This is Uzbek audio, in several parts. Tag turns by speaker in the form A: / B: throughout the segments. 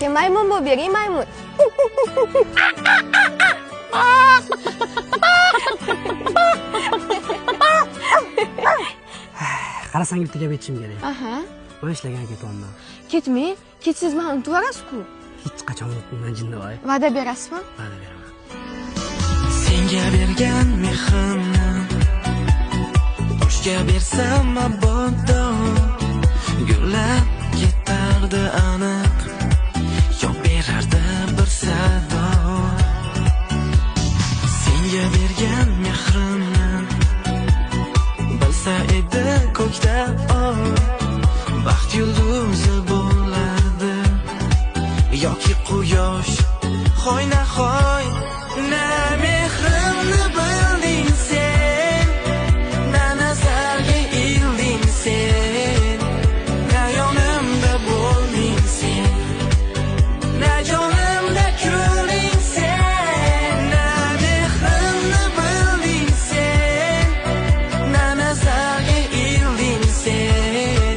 A: Aka maymun bo'lib bering, maymun.
B: Qarasang bitta gap aytishim kerak.
A: Aha.
B: Men ishlagan ketyapman.
A: Ketmang. Ketsiz meni unutib yuborasiz-ku.
B: Hech qachon unutmayman jinnivoy.
A: Va'da berasizmi?
B: Va'da beraman.
C: Senga bergan mehrimni boshga bersam mabodo gullab ketardi aniq, yo'q berardi bir sado. Senga bergan mehrimni bilsa edi ko'kda oy, baxt yulduzi bo'lardi yoki quyosh hoynahoy. Na mehrimni bilding sen, na nazarga ilding sen, na yonimda bo'lding sen, na jonimda kulding sen. Na mehrimni bilding sen, na nazarga ilding sen,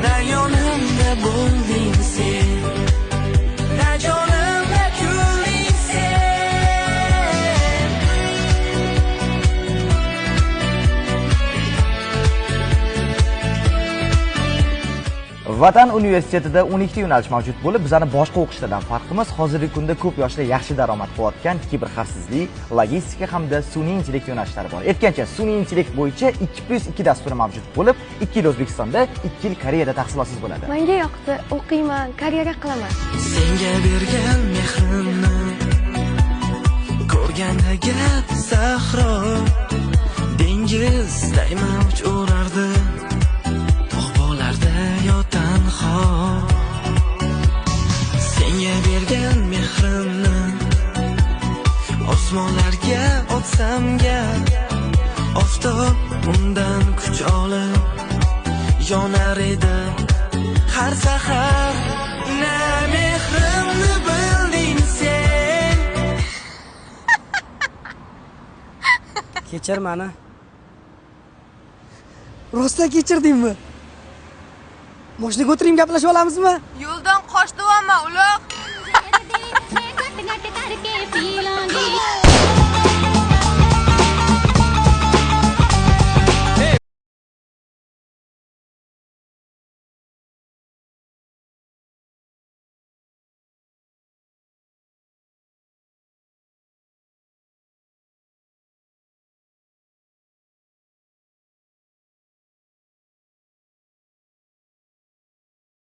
C: na yonimda bo'lding sen, na jonimda kulding sen.
D: Vatan universitetida 12 yo'nalish mavjud bo'lib, bizning boshqa o'qishlardan farqimiz hozirgi kunda ko'p yoshlar yaxshi daromad qilayotgan kiberxavfsizlik, logistika hamda sun'iy intellekt yo'nalishlari bor. Aytgancha, sun'iy intellekt bo'yicha 2+2 dasturi mavjud bo'lib, 2 yil O'zbekistonda, 2 yil Koreyada tahsil bo'ladi.
A: Menga yoqdi, o'qiyman, karyera qilaman.
C: Senga bergan mehrimni ko'rganda gap sahro dengizday mavj urardi, tog'larda yotanho. Senga bergan mehrimni osmonlarga otsamga, oftob undan kuch olib yonar edi har sahar. Na mehrimni bilding sen.
B: Kechir meni. Rostdan kechirdingmi? Mashinaga o'tirib gaplashib olamizmi?
A: Yo'ldan qochdim, uloq.